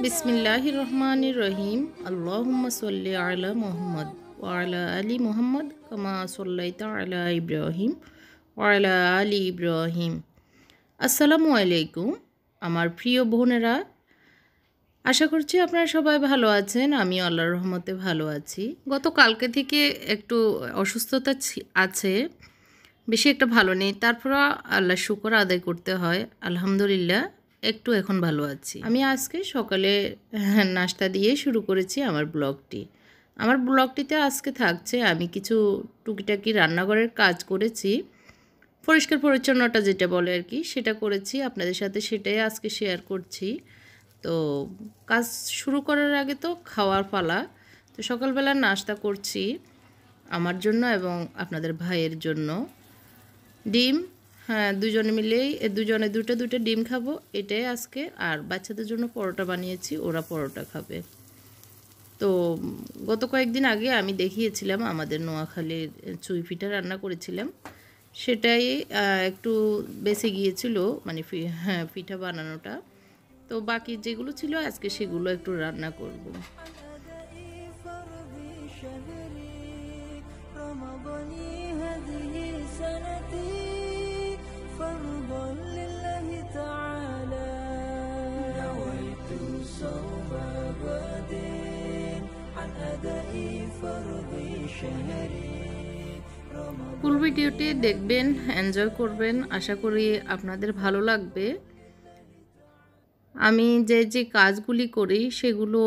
বিসমিল্লাহির রহমানির রহিম। আল্লাহুম্মা সাল্লি আলা মুহাম্মদ ওয়া আলা আলি মুহাম্মদ কামা সাল্লাইতা আলা ইব্রাহিম ওয়া আলা আলি ইব্রাহিম। আসসালামু আলাইকুম আমার প্রিয় বোনেরা, আশা করছি আপনারা সবাই ভালো আছেন। আমিও আল্লাহর রহমতে ভালো আছি। গতকালকে থেকে একটু অসুস্থতা আছে, বেশি একটা ভালো নেই, তারপরও আল্লাহর শুকর আদায় করতে হয়। আলহামদুলিল্লাহ একটু এখন ভালো আছি। আমি আজকে সকালে নাস্তা দিয়ে শুরু করেছি আমার ব্লগটি। আমার ব্লগটিতে আজকে থাকছে আমি কিছু টুকিটাকি রান্নাঘরের কাজ করেছি, পরিষ্কার পরিচ্ছন্নতা যেটা বলে আর কি, সেটা করেছি। আপনাদের সাথে সেটাই আজকে শেয়ার করছি। তো কাজ শুরু করার আগে তো খাওয়ার পালা। তো সকালবেলা নাস্তা করছি আমার জন্য এবং আপনাদের ভাইয়ের জন্য। ডিম, হ্যাঁ, দুজনে মিলেই দুজনে দুটো ডিম খাবো, এটাই আজকে। আর বাচ্চাদের জন্য পরোটা বানিয়েছি, ওরা পরোটা খাবে। তো গত কয়েকদিন আগে আমি দেখিয়েছিলাম আমাদের নোয়াখালীর চুই পিঠা রান্না করেছিলাম, সেটাই একটু বেঁচে গিয়েছিল, মানে হ্যাঁ পিঠা বানানোটা। তো বাকি যেগুলো ছিল আজকে সেগুলো একটু রান্না করব। ফুল ভিডিওটি দেখবেন, এনজয় করবেন, আশা করি আপনাদের ভালো লাগবে। আমি যে কাজগুলি করি সেগুলো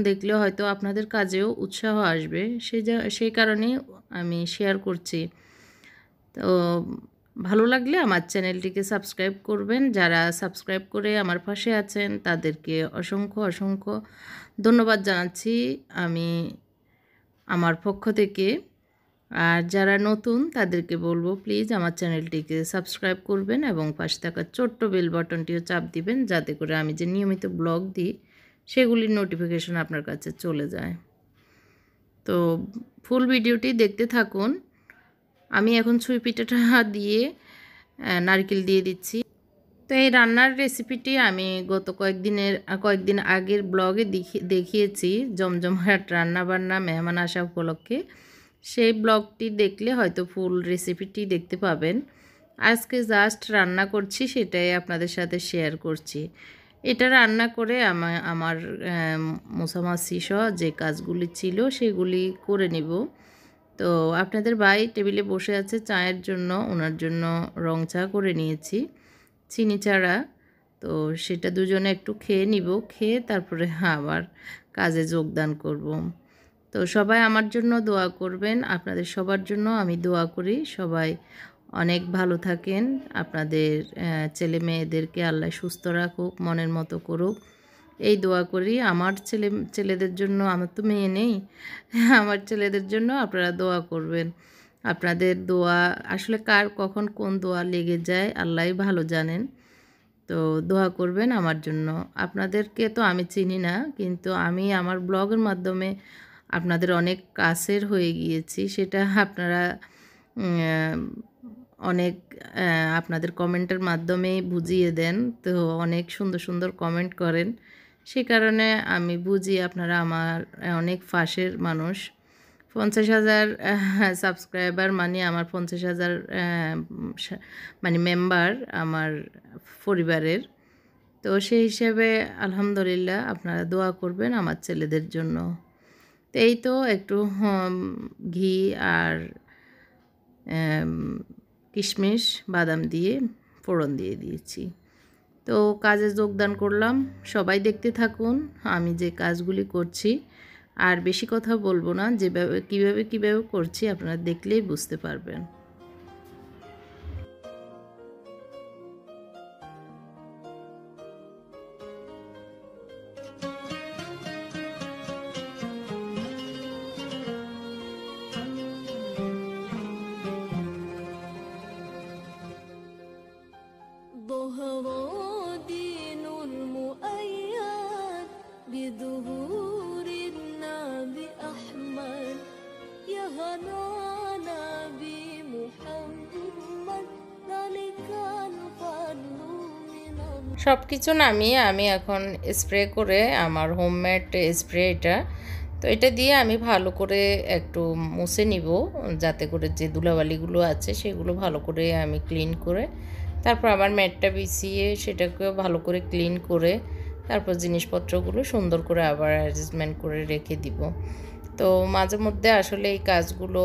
দেখলে হয়তো আপনাদের কাজেও উৎসাহ আসবে, সেই কারণে আমি শেয়ার করছি। তো ভালো লাগলে আমার চ্যানেলটিকে সাবস্ক্রাইব করবেন। যারা সাবস্ক্রাইব করে আমার পাশে আছেন তাদেরকে অসংখ্য অসংখ্য ধন্যবাদ জানাচ্ছি আমি আমার পক্ষ থেকে। আর যারা নতুন তাদেরকে বলবো প্লিজ আমার চ্যানেলটিকে সাবস্ক্রাইব করবেন এবং পাশে থাকা ছোট্ট বেল বাটনটিও চাপ দিবেন, যাতে করে আমি যে নিয়মিত ব্লগ দিই সেগুলির নোটিফিকেশন আপনার কাছে চলে যায়। তো ফুল ভিডিওটি দেখতে থাকুন। আমি এখন ছুঁই পিঠাটা দিয়ে নারকেল দিয়ে দিচ্ছি। তো এই রান্নার রেসিপিটি আমি গত কয়েকদিন আগের ব্লগে দেখিয়েছি, জমজমাট রান্নাবান্না মেহমান আসা উপলক্ষে। সেই ব্লগটি দেখলে হয়তো ফুল রেসিপিটি দেখতে পাবেন। আজকে জাস্ট রান্না করছি, সেটাই আপনাদের সাথে শেয়ার করছি। এটা রান্না করে আমার মোছামাছি সহ যে কাজগুলি ছিল সেগুলি করে নিব। তো আপনাদের ভাই টেবিলে বসে আছে চায়ের জন্য, ওনার জন্য রং চা করে নিয়েছি চিনি ছাড়া। তো সেটা দুজনে একটু খেয়ে নিব, খেয়ে তারপরে আবার কাজে যোগদান করব। তো সবাই আমার জন্য দোয়া করবেন, আপনাদের সবার জন্য আমি দোয়া করি। সবাই অনেক ভালো থাকেন, আপনাদের ছেলে মেয়েদেরকে আল্লাহ সুস্থ রাখুক, মনের মতো করুক, এই দোয়া করি। আমার ছেলেদের জন্য, আমার তো মেয়ে নেই, আমার ছেলেদের জন্য আপনারা দোয়া করবেন। আপনাদের দোয়া আসলে কার কখন কোন দোয়া লেগে যায় আল্লাহই ভালো জানেন। তো দোয়া করবেন আমার জন্য। আপনাদেরকে তো আমি চিনি না, কিন্তু আমি আমার ব্লগের মাধ্যমে আপনাদের অনেক কাছের হয়ে গিয়েছি, সেটা আপনারা অনেক আপনাদের কমেন্টের মাধ্যমে বুঝিয়ে দেন। তো অনেক সুন্দর সুন্দর কমেন্ট করেন, সে কারণে আমি বুঝি আপনারা আমার অনেক পাশের মানুষ। 50,000 সাবস্ক্রাইবার মানে আমার 50,000 মানে মেম্বার আমার পরিবারের। তো সেই হিসেবে আলহামদুলিল্লাহ আপনারা দোয়া করবেন আমার ছেলেদের জন্য। তো এই তো একটু ঘি আর কিশমিশ বাদাম দিয়ে ফোড়ন দিয়ে দিয়েছি। তো কাজে যোগদান করলাম, সবাই দেখতে থাকুন আমি যে কাজগুলি করছি। আর বেশি কথা বলবো না, যেভাবে কীভাবে করছি আপনারা দেখলেই বুঝতে পারবেন। ظهر دين المؤيد بظهور النبي أحمد يا هنانا بمحمد ذلك الفضل من الله. সব কিছু নামিয়ে আমি এখন স্প্রে করে, আমার হোমমেড স্প্রে এটা, তো এটা দিয়ে আমি ভালো করে একটু মুছে নিব, যাতে করে যে ধুলাবালিগুলো আছে সেগুলো ভালো করে আমি ক্লিন করে, তারপর আবার ম্যাটটা বিছিয়ে সেটাকেও ভালো করে ক্লিন করে, তারপর জিনিসপত্রগুলো সুন্দর করে আবার অ্যারেঞ্জমেন্ট করে রেখে দিব। তো মাঝে মধ্যে আসলে এই কাজগুলো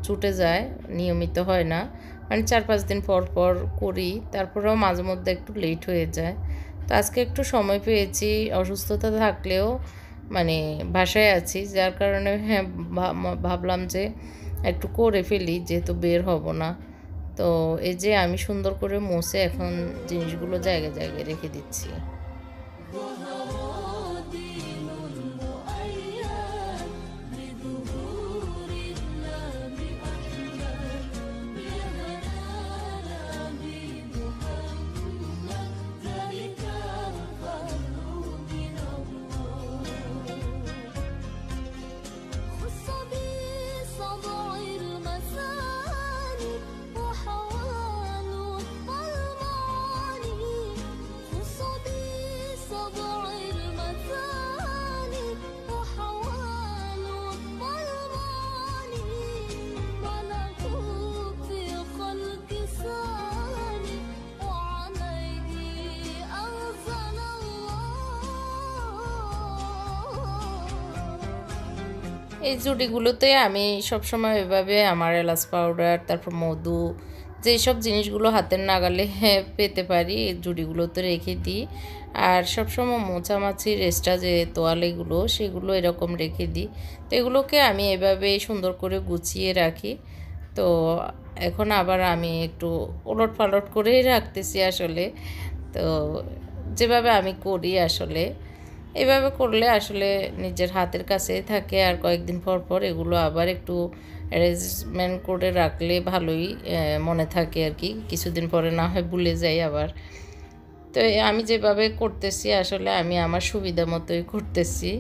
ছুটে যায়, নিয়মিত হয় না, মানে 4-5 দিন পর পর করি, তারপরেও মাঝে মধ্যে একটু লেট হয়ে যায়। তো আজকে একটু সময় পেয়েছি, অসুস্থতা থাকলেও মানে বাসায় আছি, যার কারণে হ্যাঁ ভাবলাম যে একটু করে ফেলি, যেহেতু বের হব না। তো এই যে আমি সুন্দর করে মুছে এখন জিনিসগুলো জায়গায় জায়গায় রেখে দিচ্ছি। এই জুড়িগুলোতে আমি সবসময় এভাবে আমার এলাচ পাউডার, তারপর মধু, যেসব জিনিসগুলো হাতের নাগালে পেতে পারি এই জুড়িগুলোতে রেখে দিই। আর সবসময় মোছামাছির এক্সট্রা যে তোয়ালেগুলো সেগুলো এরকম রেখে দিই। তো এগুলোকে আমি এভাবে সুন্দর করে গুছিয়ে রাখি। তো এখন আবার আমি একটু ওলট পালট করেই রাখতেছি আসলে। তো যেভাবে আমি করি আসলে, এভাবে করলে আসলে নিজের হাতের কাছেই থাকে, আর কয়েকদিন পর পর এগুলো আবার একটু অ্যারেঞ্জমেন্ট করে রাখলে ভালোই মনে থাকে আর কি, কিছুদিন পরে না হয় ভুলে যাই আবার। তো আমি যেভাবে করতেছি আসলে আমি আমার সুবিধা মতোই করতেছি।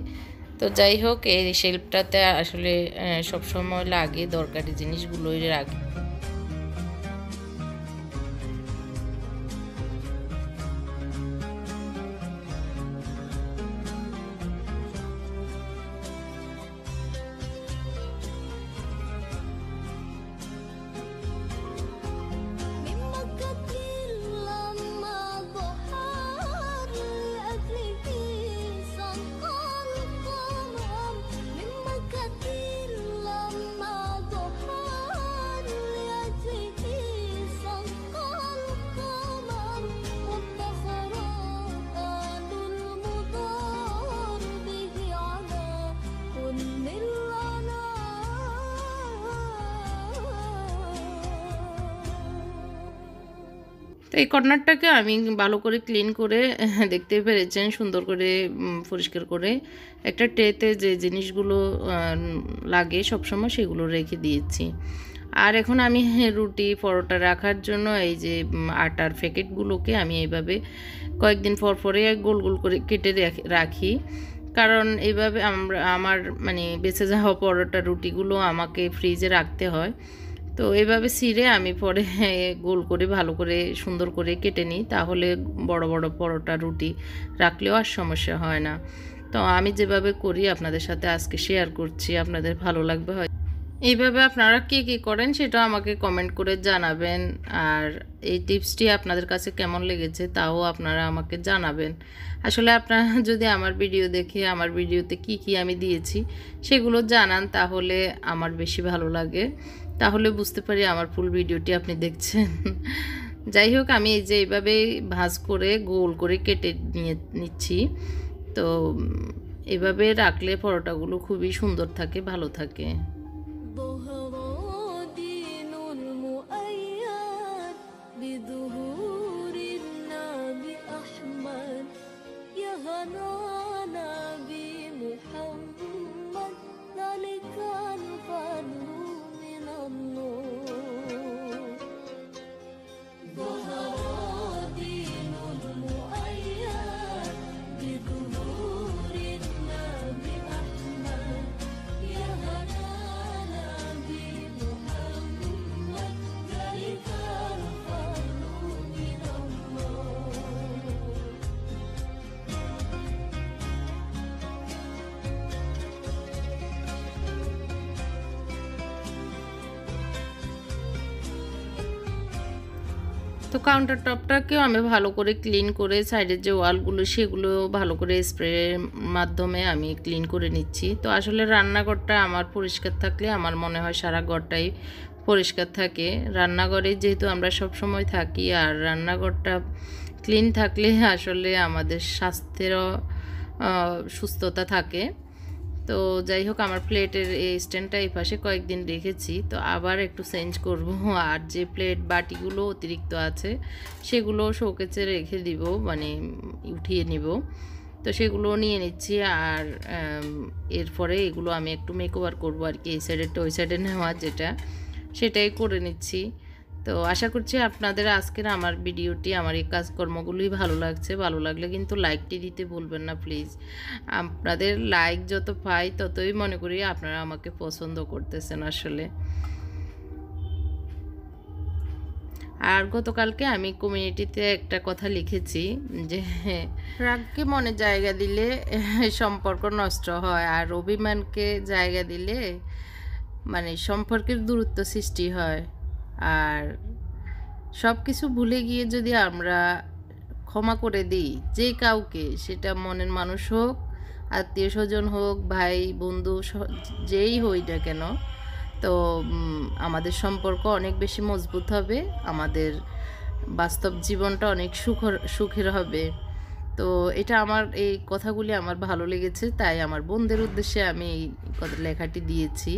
তো যাই হোক, এই শেলফটাতে আসলে সবসময় লাগে, দরকারি জিনিসগুলোই রাখি। তো এই কর্নারটাকে আমি ভালো করে ক্লিন করে, দেখতে পেরেছেন, সুন্দর করে পরিষ্কার করে একটা ট্রেতে যে জিনিসগুলো লাগে সবসময় সেগুলো রেখে দিয়েছি। আর এখন আমি রুটি পরোটা রাখার জন্য এই যে আটার প্যাকেটগুলোকে আমি এইভাবে কয়েকদিন পর পরে গোল গোল করে কেটে রাখি, কারণ এইভাবে আমার মানে বেঁচে যাওয়া পরোটা রুটিগুলো আমাকে ফ্রিজে রাখতে হয়। তো এভাবে ছিঁড়ে আমি পরে গোল করে ভালো করে সুন্দর করে কেটে নিই, তাহলে বড় বড় পরোটা রুটি রাখলেও আর সমস্যা হয় না। তো আমি যেভাবে করি আপনাদের সাথে আজকে শেয়ার করছি, আপনাদের ভালো লাগবে হয়। এইভাবে আপনারা কী কী করেন সেটা আমাকে কমেন্ট করে জানাবেন, আর এই টিপসটি আপনাদের কাছে কেমন লেগেছে তাও আপনারা আমাকে জানাবেন। আসলে আপনারা যদি আমার ভিডিও দেখে আমার ভিডিওতে কি কি আমি দিয়েছি সেগুলো জানান, তাহলে আমার বেশি ভালো লাগে, তাহলে বুঝতে পারি আমার ফুল ভিডিওটি আপনি দেখছেন। যাই হোক, আমি এই যে এইভাবে ভাঁজ করে গোল করে কেটে নিচ্ছি। তো এভাবে রাখলে পরোটাগুলো খুবই সুন্দর থাকে, ভালো থাকে। তো কাউন্টার টপটাকেও আমি ভালো করে ক্লিন করে সাইডের যে ওয়ালগুলো সেগুলো ভালো করে স্প্রের মাধ্যমে আমি ক্লিন করে নিচ্ছি। তো আসলে রান্নাঘরটা আমার পরিষ্কার থাকলে আমার মনে হয় সারা ঘরটাই পরিষ্কার থাকে। রান্নাঘরে যেহেতু আমরা সব সময় থাকি, আর রান্নাঘরটা ক্লিন থাকলে আসলে আমাদের স্বাস্থ্যেরও সুস্থতা থাকে। তো যাই হোক, আমার প্লেটের এই স্ট্যান্ডটা এই পাশে কয়েকদিন রেখেছি, তো আবার একটু চেঞ্জ করব। আর যে প্লেট বাটিগুলো অতিরিক্ত আছে সেগুলো শোকেসে রেখে দিব, মানে উঠিয়ে নিব। তো সেগুলো নিয়ে নিচ্ছি। আর এরপরে এগুলো আমি একটু মেকওভার করবো আর কি, এই সাইডেরটা ওই সাইডে নেওয়া যেটা, সেটাই করে নিচ্ছি। তো আশা করছি আপনাদের আজকের আমার ভিডিওটি, আমার এই কাজকর্মগুলোই ভালো লাগছে। ভালো লাগলে কিন্তু লাইকটি দিতে ভুলবেন না প্লিজ। আপনাদের লাইক যত পাই ততই মনে করি আপনারা আমাকে পছন্দ করতেছেন আসলে। আর গতকালকে আমি কমিউনিটিতে একটা কথা লিখেছি যে রাগকে মনে জায়গা দিলে সম্পর্ক নষ্ট হয়, আর অভিমানকে জায়গা দিলে মানে সম্পর্কের দূরত্ব সৃষ্টি হয়। আর সব কিছু ভুলে গিয়ে যদি আমরা ক্ষমা করে দিই যে কাউকে, সেটা মনের মানুষ হোক, আত্মীয় স্বজন হোক, ভাই বন্ধু, যেই হই না কেন, তো আমাদের সম্পর্ক অনেক বেশি মজবুত হবে, আমাদের বাস্তব জীবনটা অনেক সুখের হবে। তো এটা আমার এই কথাগুলি আমার ভালো লেগেছে, তাই আমার বোনদের উদ্দেশ্যে আমি এই লেখাটি দিয়েছি।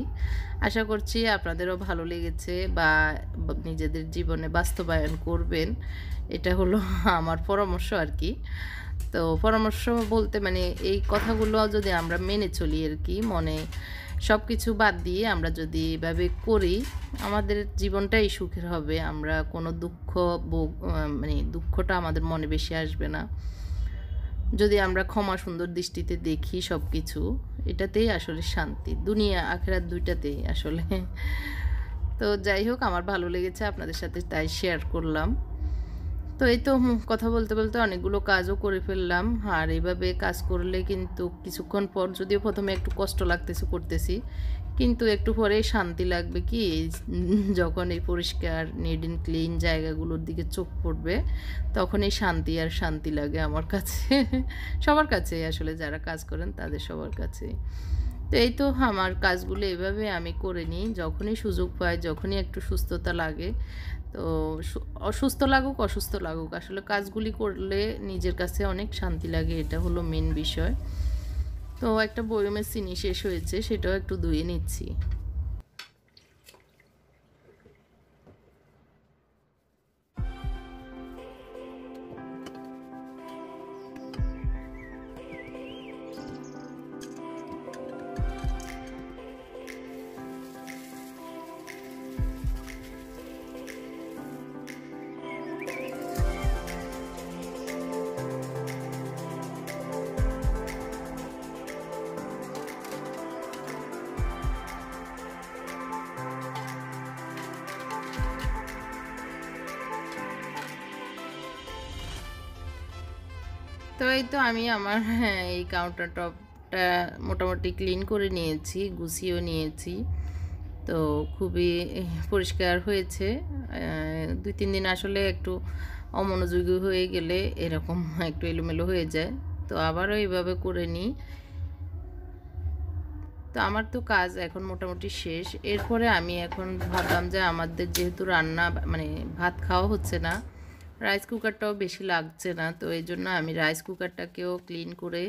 আশা করছি আপনাদেরও ভালো লেগেছে বা নিজেদের জীবনে বাস্তবায়ন করবেন, এটা হলো আমার পরামর্শ আর কি। তো পরামর্শ বলতে মানে এই কথাগুলো যদি আমরা মেনে চলি আর কি, মনে সব কিছু বাদ দিয়ে আমরা যদি এভাবে করি, আমাদের জীবনটাই সুখের হবে। আমরা কোনো দুঃখ মানে দুঃখটা আমাদের মনে বেশি আসবে না যদি আমরা ক্ষমা সুন্দর দৃষ্টিতে দেখি সব কিছু। এটাতেই আসলে শান্তি, দুনিয়া আখেরাত দুইটাতেই আসলে। তো যাই হোক, আমার ভালো লেগেছে আপনাদের সাথে, তাই শেয়ার করলাম। তো এই তো কথা বলতে বলতে অনেকগুলো কাজও করে ফেললাম। আর এইভাবে কাজ করলে কিন্তু কিছুক্ষণ পর, যদিও প্রথমে একটু কষ্ট লাগতেছে করতেছি, কিন্তু একটু পরেই শান্তি লাগবে কি, যখন এই পরিষ্কার নিট অ্যান্ড ক্লিন জায়গাগুলোর দিকে চোখ পড়বে, তখন এই শান্তি আর শান্তি লাগে আমার কাছে। সবার কাছে আসলে, যারা কাজ করেন তাদের সবার কাছে। তো এই তো আমার কাজগুলো এভাবে আমি করে নিই, যখনই সুযোগ পাই, যখনই একটু সুস্থতা লাগে। তো অসুস্থ লাগুক অসুস্থ লাগুক, আসলে কাজগুলি করলে নিজের কাছে অনেক শান্তি লাগে, এটা হলো মেন বিষয়। তো একটা বয়মের চিনি শেষ হয়েছে, সেটাও একটু ধুয়ে নিচ্ছি। তো এই তো আমি আমার এই কাউন্টার টপটা মোটামুটি ক্লিন করে নিয়েছি, গুছিয়েও নিয়েছি। তো খুবই পরিষ্কার হয়েছে। 2-3 দিন আসলে একটু অমনোযোগী হয়ে গেলে এরকম একটু এলোমেলো হয়ে যায়, তো আবারও এইভাবে করে নিই। তো আমার তো কাজ এখন মোটামুটি শেষ। এরপরে আমি এখন ভাবলাম যে আমাদের যেহেতু রান্না মানে ভাত খাওয়া হচ্ছে না, রাইস কুকারটাও বেশি লাগছে না, তো এই জন্য আমি রাইস কুকারটাকেও ক্লিন করে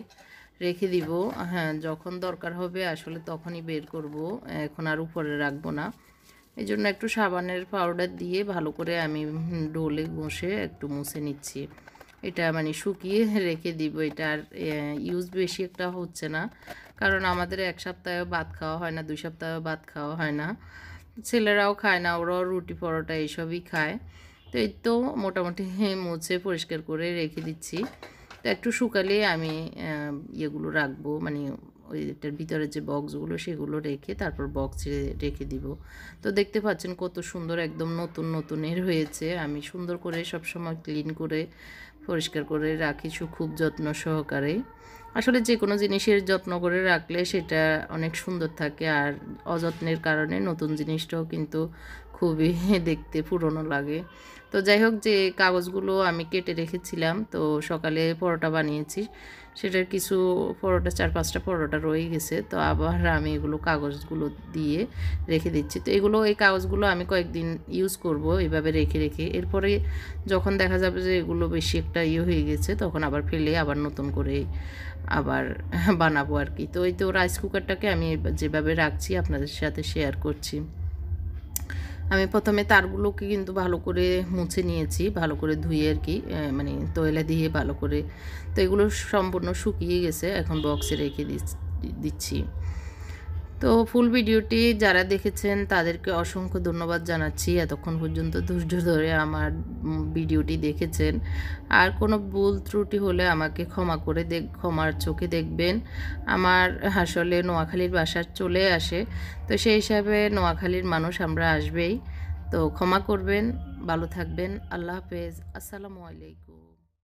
রেখে দিব। হ্যাঁ, যখন দরকার হবে আসলে তখনই বের করব, এখন আর উপরে রাখবো না। এই জন্য একটু সাবানের পাউডার দিয়ে ভালো করে আমি ডোলে ঘষে একটু মুছে নিচ্ছি। এটা মানে শুকিয়ে রেখে দিব, এটা আর ইউজ বেশি একটা হচ্ছে না, কারণ আমাদের 1 সপ্তাহেও ভাত খাওয়া হয় না, 2 সপ্তাহেও ভাত খাওয়া হয় না, ছেলেরাও খায় না, ওরাও রুটি পরোটা এইসবই খায়। তো এই তো মোটামুটি মুছে পরিষ্কার করে রেখে দিচ্ছি। তো একটু শুকালে আমি ইয়েগুলো রাখবো, মানে ওই এটার ভিতরে যে বক্সগুলো সেগুলো রেখে তারপর বক্সে রেখে দিব। তো দেখতে পাচ্ছেন কত সুন্দর, একদম নতুন নতুনের হয়েছে। আমি সুন্দর করে সবসময় ক্লিন করে পরিষ্কার করে রাখি, খুব যত্ন সহকারে। আসলে যে কোনো জিনিসের যত্ন করে রাখলে সেটা অনেক সুন্দর থাকে, আর অযত্নের কারণে নতুন জিনিসটাও কিন্তু খুবই দেখতে পুরনো লাগে। তো যাই হোক, যে কাগজগুলো আমি কেটে রেখেছিলাম, তো সকালে পরোটা বানিয়েছি, সেটার কিছু পরোটা 4-5টা পরোটা রয়ে গেছে। তো আবার আমি এগুলো কাগজগুলো দিয়ে রেখে দিচ্ছি। তো এই কাগজগুলো আমি কয়েকদিন ইউজ করব এইভাবে রেখে রেখে। এরপরে যখন দেখা যাবে যে এগুলো বেশি একটা হয়ে গেছে, তখন আবার ফেলে আবার নতুন করে আবার বানাবো আর কি। তো এই তো রাইস কুকারটাকে আমি যেভাবে রাখছি আপনাদের সাথে শেয়ার করছি। আমি প্রথমে তারগুলোকে কিন্তু ভালো করে মুছে নিয়েছি, ভালো করে ধুয়ে আর কি, মানে তয়লা দিয়ে ভালো করে। তো এগুলো সম্পূর্ণ শুকিয়ে গেছে, এখন বক্সে রেখে দিচ্ছি। তো ফুল ভিডিওটি যারা দেখেছেন তাদেরকে অসংখ্য ধন্যবাদ জানাচ্ছি, এতক্ষণ পর্যন্ত ধৈর্য ধরে আমার ভিডিওটি দেখেছেন। আর কোনো ভুল ত্রুটি হলে আমাকে ক্ষমার চোখে দেখবেন। আমার আসলে নোয়াখালীর বাসা চলে আসে, তো সেই হিসাবে নোয়াখালীর মানুষ আমরা আসবেই। তো ক্ষমা করবেন, ভালো থাকবেন, আল্লাহ হাফেজ, আসসালামু আলাইকুম।